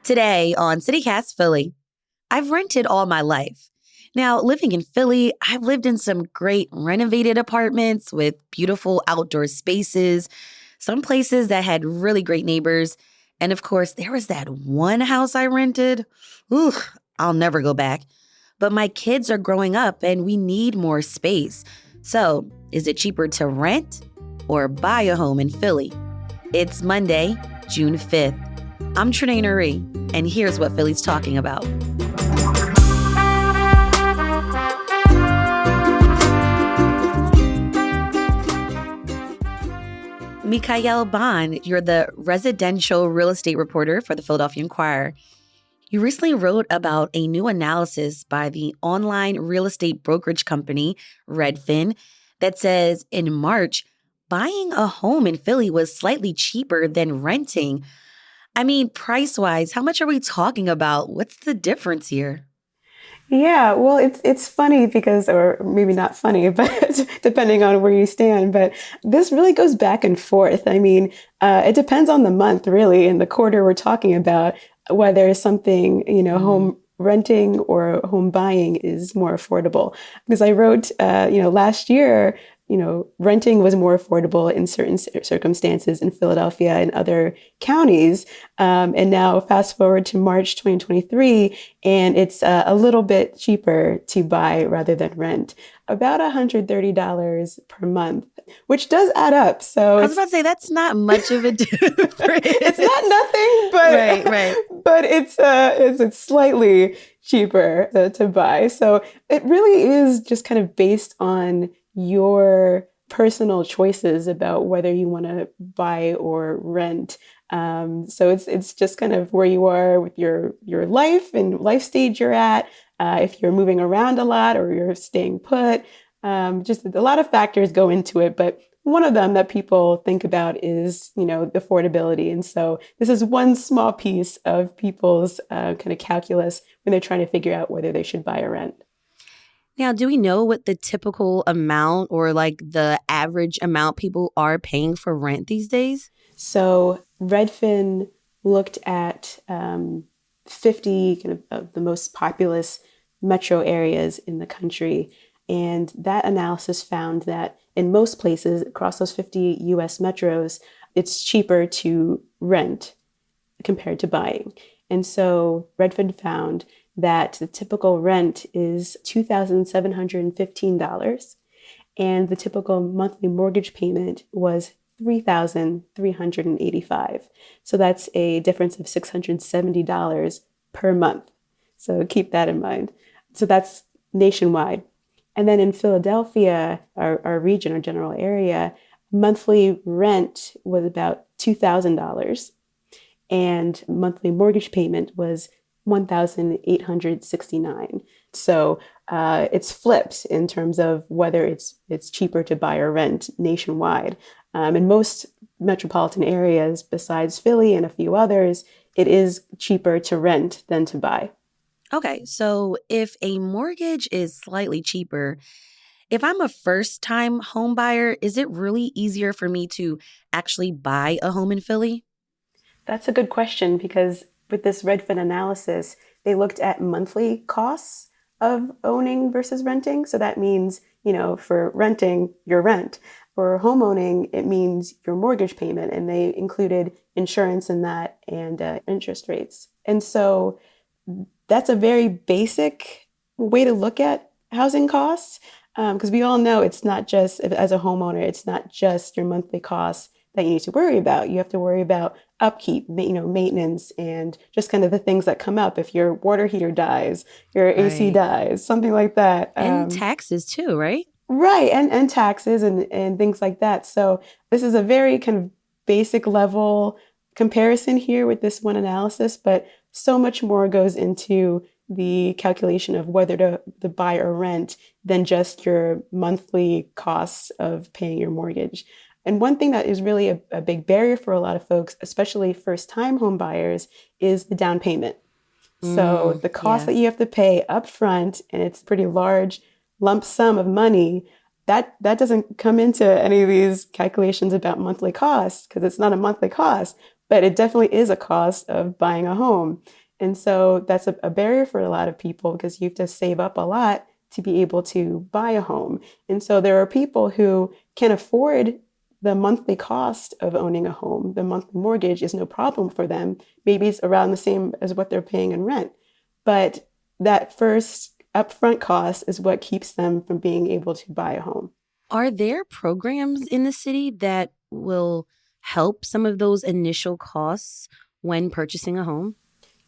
Today on CityCast Philly, I've rented all my life. Now, living in Philly, I've lived in some great renovated apartments with beautiful outdoor spaces, some places that had really great neighbors. And of course, there was that one house I rented. Ooh, I'll never go back. But my kids are growing up and we need more space. So, is it cheaper to rent or buy a home in Philly? It's Monday, June 5th. I'm Trenae Nuri, and here's what Philly's talking about. Mikael Bond, you're the residential real estate reporter for the Philadelphia Inquirer. You recently wrote about a new analysis by the online real estate brokerage company, Redfin, that says in March, buying a home in Philly was slightly cheaper than renting. I mean, price-wise, how much are we talking about? What's the difference here? Yeah, well, it's funny because, or maybe not funny, but depending on where you stand, but this really goes back and forth. I mean, it depends on the month, really, and the quarter we're talking about, whether something, home renting or home buying is more affordable. Because I wrote, last year, renting was more affordable in certain circumstances in Philadelphia and other counties. And now fast forward to March 2023, and it's a little bit cheaper to buy rather than rent, about $130 per month, which does add up. So I was about to say, that's not much of a difference. It's not nothing, but Right. But it's slightly cheaper to buy. So it really is just kind of based on your personal choices about whether you want to buy or rent. So it's just kind of where you are with your life and life stage you're at. If you're moving around a lot or you're staying put, just a lot of factors go into it. But one of them that people think about is, the affordability. And so this is one small piece of people's kind of calculus when they're trying to figure out whether they should buy or rent. Now, do we know what the typical amount or like the average amount people are paying for rent these days? So Redfin looked at 50 kind of the most populous metro areas in the country. And that analysis found that in most places across those 50 US metros, it's cheaper to rent compared to buying. And so Redfin found that the typical rent is $2,715, and the typical monthly mortgage payment was $3,385. So that's a difference of $670 per month. So keep that in mind. So that's nationwide. And then in Philadelphia, our region, our general area, monthly rent was about $2,000, and monthly mortgage payment was $1,869. So it's flipped in terms of whether it's cheaper to buy or rent nationwide. In most metropolitan areas, besides Philly and a few others, it is cheaper to rent than to buy. Okay, so if a mortgage is slightly cheaper, if I'm a first-time home buyer, is it really easier for me to actually buy a home in Philly? That's a good question, because with this Redfin analysis, they looked at monthly costs of owning versus renting. So that means, for renting, your rent. For home owning, it means your mortgage payment. And they included insurance in that and interest rates. And so that's a very basic way to look at housing costs, because we all know it's not just, as a homeowner, it's not just your monthly costs that you need to worry about. You have to worry about upkeep, maintenance, and just kind of the things that come up if your water heater dies, your AC dies, something like that. And taxes too, right? Right, and taxes and things like that. So this is a very kind of basic level comparison here with this one analysis, but so much more goes into the calculation of whether to buy or rent than just your monthly costs of paying your mortgage. And one thing that is really a big barrier for a lot of folks, especially first-time home buyers, is the down payment. So the cost that you have to pay up front, and it's a pretty large lump sum of money, that doesn't come into any of these calculations about monthly costs, because it's not a monthly cost. but it definitely is a cost of buying a home. And so that's a barrier for a lot of people because you have to save up a lot to be able to buy a home. And so there are people who can afford the monthly cost of owning a home. The monthly mortgage is no problem for them. Maybe it's around the same as what they're paying in rent. But that first upfront cost is what keeps them from being able to buy a home. Are there programs in the city that will help some of those initial costs when purchasing a home?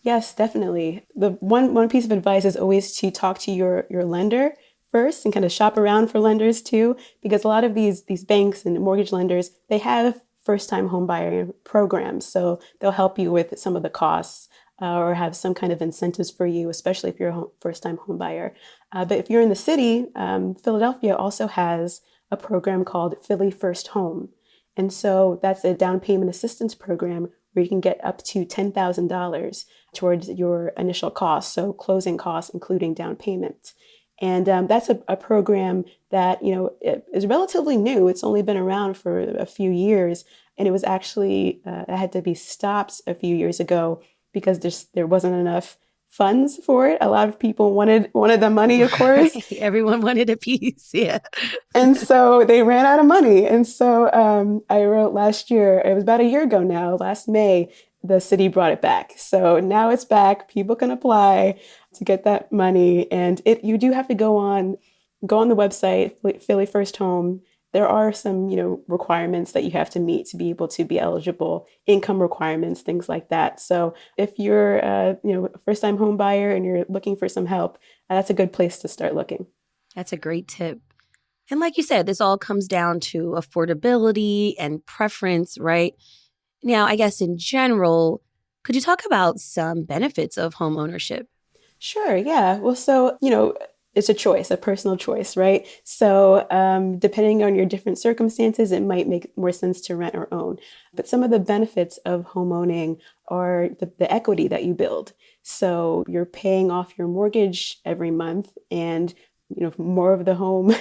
Yes, definitely. The one piece of advice is always to talk to your lender first and kind of shop around for lenders too, because a lot of these banks and mortgage lenders, they have first-time home buyer programs. So they'll help you with some of the costs or have some kind of incentives for you, especially if you're a first-time home buyer. But if you're in the city, Philadelphia also has a program called Philly First Home. And so that's a down payment assistance program where you can get up to $10,000 towards your initial costs, so closing costs, including down payment. And that's a program that, it is relatively new. It's only been around for a few years. And it was actually, it had to be stopped a few years ago because there wasn't enough funds for it. A lot of people wanted the money, of course. Everyone wanted a piece, yeah. And so they ran out of money. And so I wrote last year, it was about a year ago now, last May, the city brought it back. So now it's back. People can apply to get that money. And you do have to go on the website, Philly First Home. There are some, requirements that you have to meet to be able to be eligible, income requirements, things like that. So if you're, a first-time home buyer and you're looking for some help, that's a good place to start looking. That's a great tip. And like you said, this all comes down to affordability and preference, right? Now, I guess in general, could you talk about some benefits of home ownership? Sure, yeah. Well, so, it's a choice, a personal choice, right? So depending on your different circumstances, it might make more sense to rent or own. But some of the benefits of home owning are the equity that you build. So you're paying off your mortgage every month and more of the home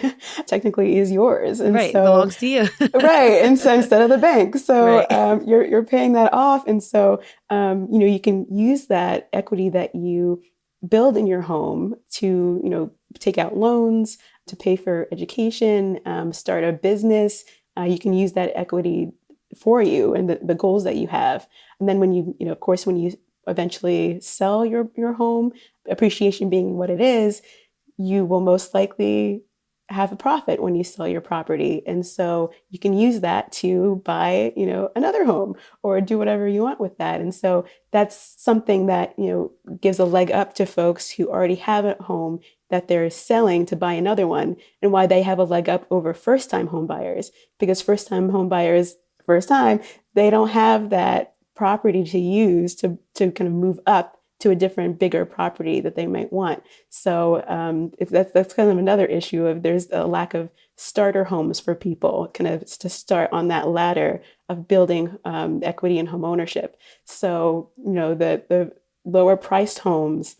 technically is yours. And right, so, belongs to you. right. And so instead of the bank. So right. You're paying that off. And so, you can use that equity that you build in your home to, take out loans, to pay for education, start a business. You can use that equity for you and the goals that you have. And then when of course, when you eventually sell your home, appreciation being what it is, you will most likely have a profit when you sell your property. And so you can use that to buy, another home or do whatever you want with that. And so that's something that, gives a leg up to folks who already have a home that they're selling to buy another one, and why they have a leg up over first-time home buyers, because first-time home buyers, they don't have that property to use to kind of move up to a different, bigger property that they might want. So if that's kind of another issue of there's a lack of starter homes for people kind of to start on that ladder of building equity in home ownership. So, the lower priced homes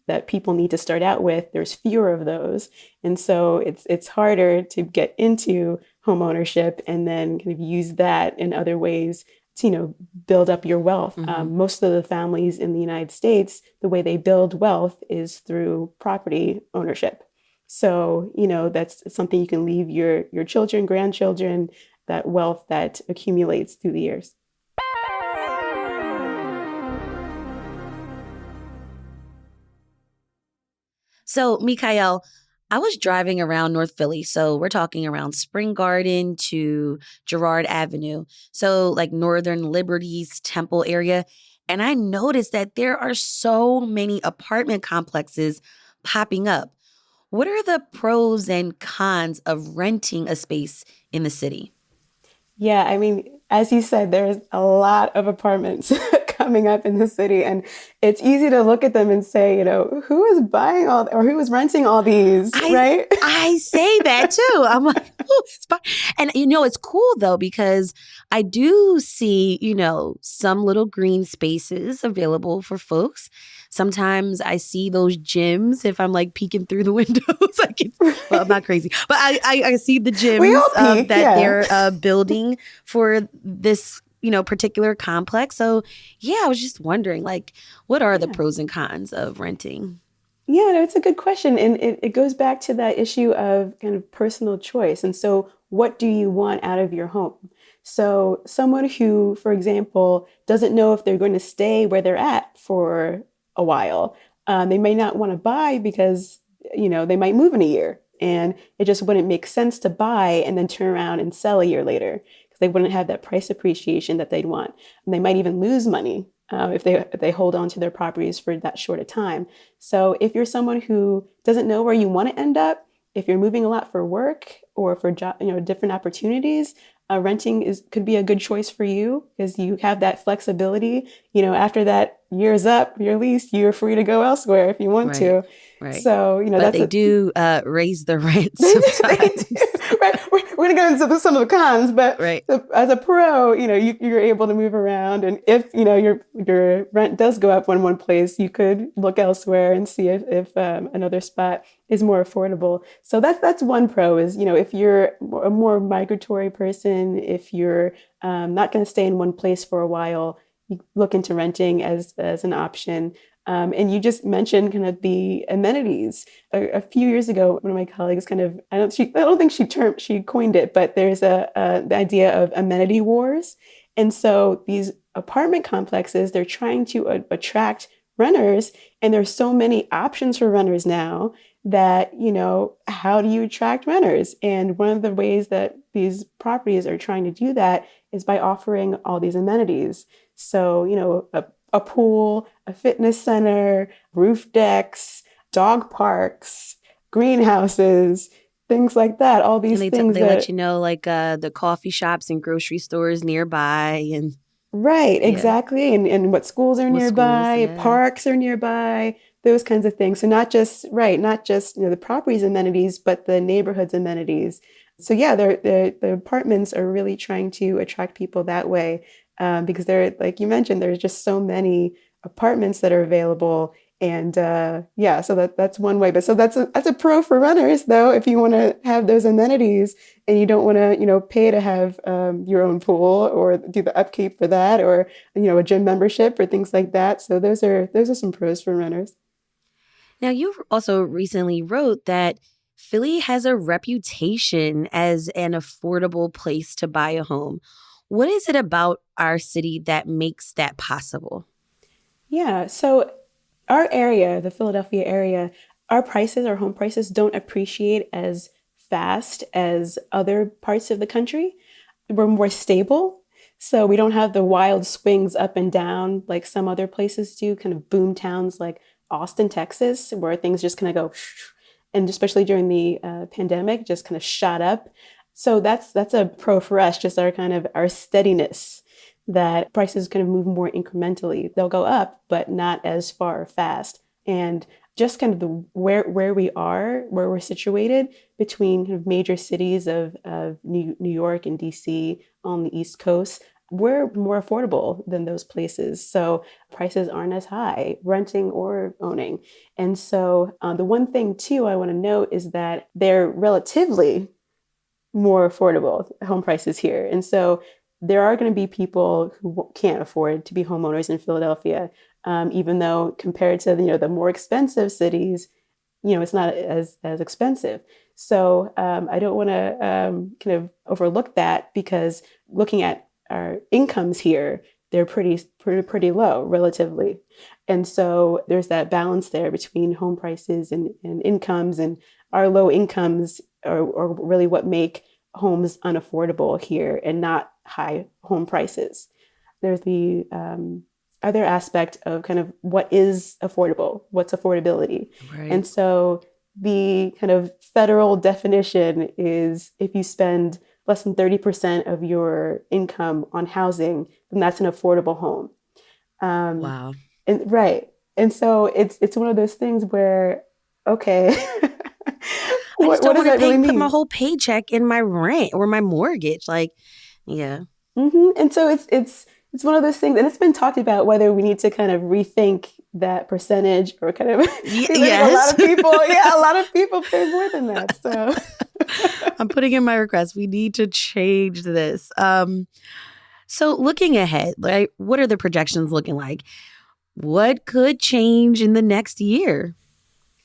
that people need to start out with, there's fewer of those. And so it's harder to get into home ownership and then kind of use that in other ways to, build up your wealth. Mm-hmm. Most of the families in the United States, the way they build wealth is through property ownership. So, that's something you can leave your children, grandchildren, that wealth that accumulates through the years. So, Mikhail, I was driving around North Philly. So we're talking around Spring Garden to Girard Avenue. So like Northern Liberties Temple area. And I noticed that there are so many apartment complexes popping up. What are the pros and cons of renting a space in the city? Yeah, I mean, as you said, there's a lot of apartments coming up in the city, and it's easy to look at them and say, who is buying or who is renting all these, right? I say that too. I'm like, oh, it's fine. And it's cool though, because I do see, some little green spaces available for folks. Sometimes I see those gyms if I'm like peeking through the windows. Well, I'm not crazy, but I see the gyms We all peek, that yeah. they're building for this, particular complex. So yeah, I was just wondering, like, what are the Yeah. pros and cons of renting? Yeah, no, it's a good question. And it goes back to that issue of kind of personal choice. And so, what do you want out of your home? So, someone who, for example, doesn't know if they're going to stay where they're at for a while, they may not want to buy because, they might move in a year and it just wouldn't make sense to buy and then turn around and sell a year later because they wouldn't have that price appreciation that they'd want. And they might even lose money if they hold on to their properties for that short a time. So if you're someone who doesn't know where you want to end up, if you're moving a lot for work or for job, different opportunities, renting could be a good choice for you because you have that flexibility. After that year's up, your lease, you're free to go elsewhere if you want Right. to. Right. So But that's they a do raise the rent they sometimes. do. Right. We're going to go into some of the cons, but Right. as a pro, you're able to move around. And if, your rent does go up in one place, you could look elsewhere and see if another spot is more affordable. So that's one pro is, if you're a more migratory person, if you're not going to stay in one place for a while, you look into renting as an option. And you just mentioned kind of the amenities. A few years ago, one of my colleagues I don't think she coined it, but there's the idea of amenity wars. And so these apartment complexes, they're trying to attract renters, and there's so many options for renters now that, how do you attract renters? And one of the ways that these properties are trying to do that is by offering all these amenities. So, a pool, a fitness center, roof decks, dog parks, greenhouses, things like that. All these And things they that, let you know, like, the coffee shops and grocery stores nearby, and right, yeah, exactly. And what schools are what schools, nearby, yeah. parks are nearby, those kinds of things. So not just the property's amenities, but the neighborhood's amenities. So yeah, the apartments are really trying to attract people that way. Because like you mentioned, there's just so many apartments that are available. And yeah, so that's one way. But so that's a pro for renters, though, if you want to have those amenities and you don't want to, pay to have your own pool or do the upkeep for that, or a gym membership or things like that. So those are some pros for renters. Now, you also recently wrote that Philly has a reputation as an affordable place to buy a home. What is it about our city that makes that possible? Yeah. So our area, the Philadelphia area, our home prices don't appreciate as fast as other parts of the country. We're more stable. So we don't have the wild swings up and down like some other places do, kind of boom towns like Austin, Texas, where things just kind of go, and especially during the pandemic, just kind of shot up. So that's a pro for us, just our steadiness, that prices kind of move more incrementally. They'll go up, but not as far or fast. And just kind of where we are, where we're situated between kind of major cities of New York and DC on the East Coast, we're more affordable than those places. So prices aren't as high, renting or owning. And so the one thing too I want to note is that they're relatively more affordable home prices here. And so there are going to be people who can't afford to be homeowners in Philadelphia, even though compared to the more expensive cities, it's not as expensive. So I don't want to kind of overlook that, because looking at our incomes here, they're pretty low relatively. And so there's that balance there between home prices and incomes, and our low incomes are really what make homes unaffordable here and not high home prices. There's the other aspect of kind of what is affordable, what's affordability. Right. And so the kind of federal definition is if you spend less than 30% of your income on housing, then that's an affordable home. Wow. And right. And so it's one of those things where, okay, I just what don't does want that to really put my mean? whole paycheck in my rent or my mortgage. Like, yeah. And so it's one of those things, and it's been talked about whether we need to kind of rethink that percentage, or kind of because I think Yes. a lot of people pay more than that. So I'm putting in my request. We need to change this. So looking ahead, like, what are the projections looking like? What could change in the next year?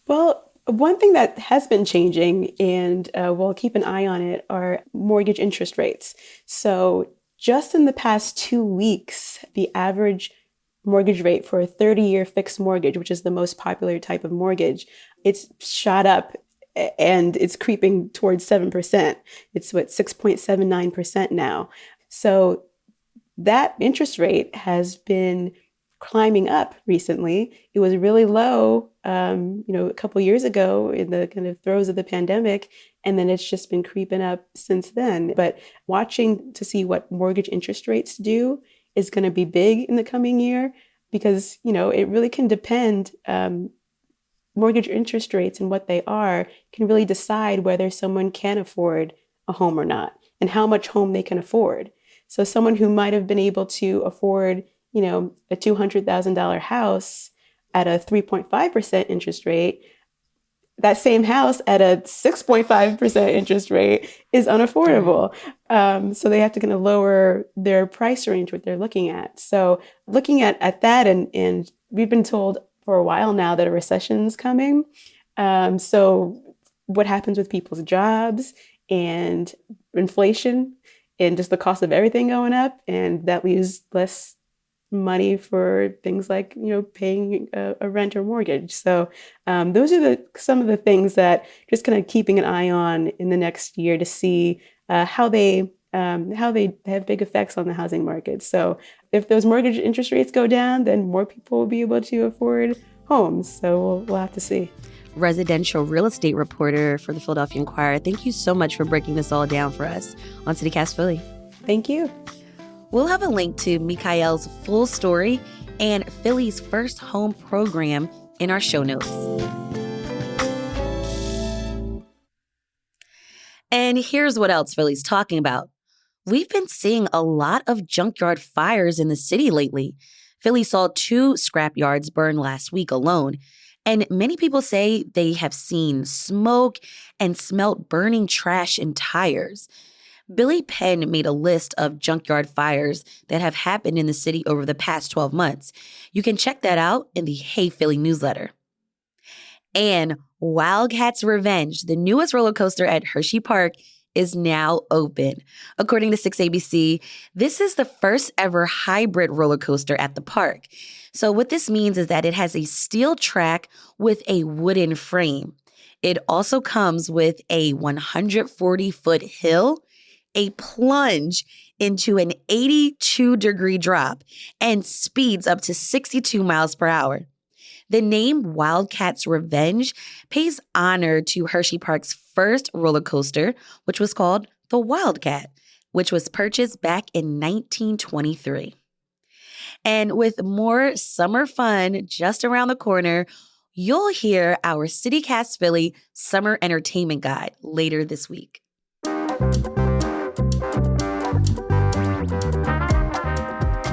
Well, one thing that has been changing, and we'll keep an eye on it, are mortgage interest rates. So just in the past 2 weeks, the average mortgage rate for a 30-year fixed mortgage, which is the most popular type of mortgage, it's shot up and it's creeping towards 7%. It's 6.79% now. So that interest rate has been climbing up recently. It was really low, a couple years ago in the kind of throes of the pandemic, and then it's just been creeping up since then. But watching to see what mortgage interest rates do is going to be big in the coming year because, it really can depend. Mortgage interest rates and what they are can really decide whether someone can afford a home or not and how much home they can afford. So someone who might have been able to afford, a $200,000 house at a 3.5% interest rate, that same house at a 6.5% interest rate is unaffordable. So they have to kind of lower their price range, what they're looking at. So looking at that, and we've been told for a while now that a recession's coming. So what happens with people's jobs and inflation and just the cost of everything going up, and that leaves less money for things like, paying a rent or mortgage. So those are some of the things that just kind of keeping an eye on in the next year to see how they have big effects on the housing market. So if those mortgage interest rates go down, then more people will be able to afford homes. So we'll have to see. Residential real estate reporter for the Philadelphia Inquirer, thank you so much for breaking this all down for us on CityCast Philly. Thank you. We'll have a link to Mikael's full story and Philly's first home program in our show notes. And here's what else Philly's talking about. We've been seeing a lot of junkyard fires in the city lately. Philly saw 2 scrap yards burn last week alone, and many people say they have seen smoke and smelt burning trash and tires. Billy Penn made a list of junkyard fires that have happened in the city over the past 12 months. You can check that out in the Hey Philly newsletter. And Wildcats Revenge, the newest roller coaster at Hershey Park, is now open. According to 6ABC, this is the first ever hybrid roller coaster at the park. So what this means is that it has a steel track with a wooden frame. It also comes with a 140-foot hill, a plunge into an 82-degree drop, and speeds up to 62 miles per hour. The name Wildcats Revenge pays honor to Hershey Park's first roller coaster, which was called the Wildcat, which was purchased back in 1923. And with more summer fun just around the corner, you'll hear our CityCast Philly Summer Entertainment Guide later this week.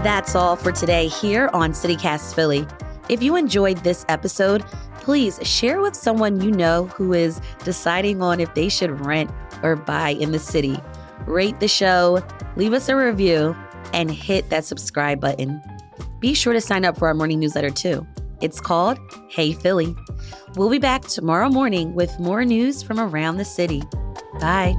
That's all for today here on CityCast Philly. If you enjoyed this episode, please share with someone you know who is deciding on if they should rent or buy in the city. Rate the show, leave us a review, and hit that subscribe button. Be sure to sign up for our morning newsletter too. It's called Hey Philly. We'll be back tomorrow morning with more news from around the city. Bye.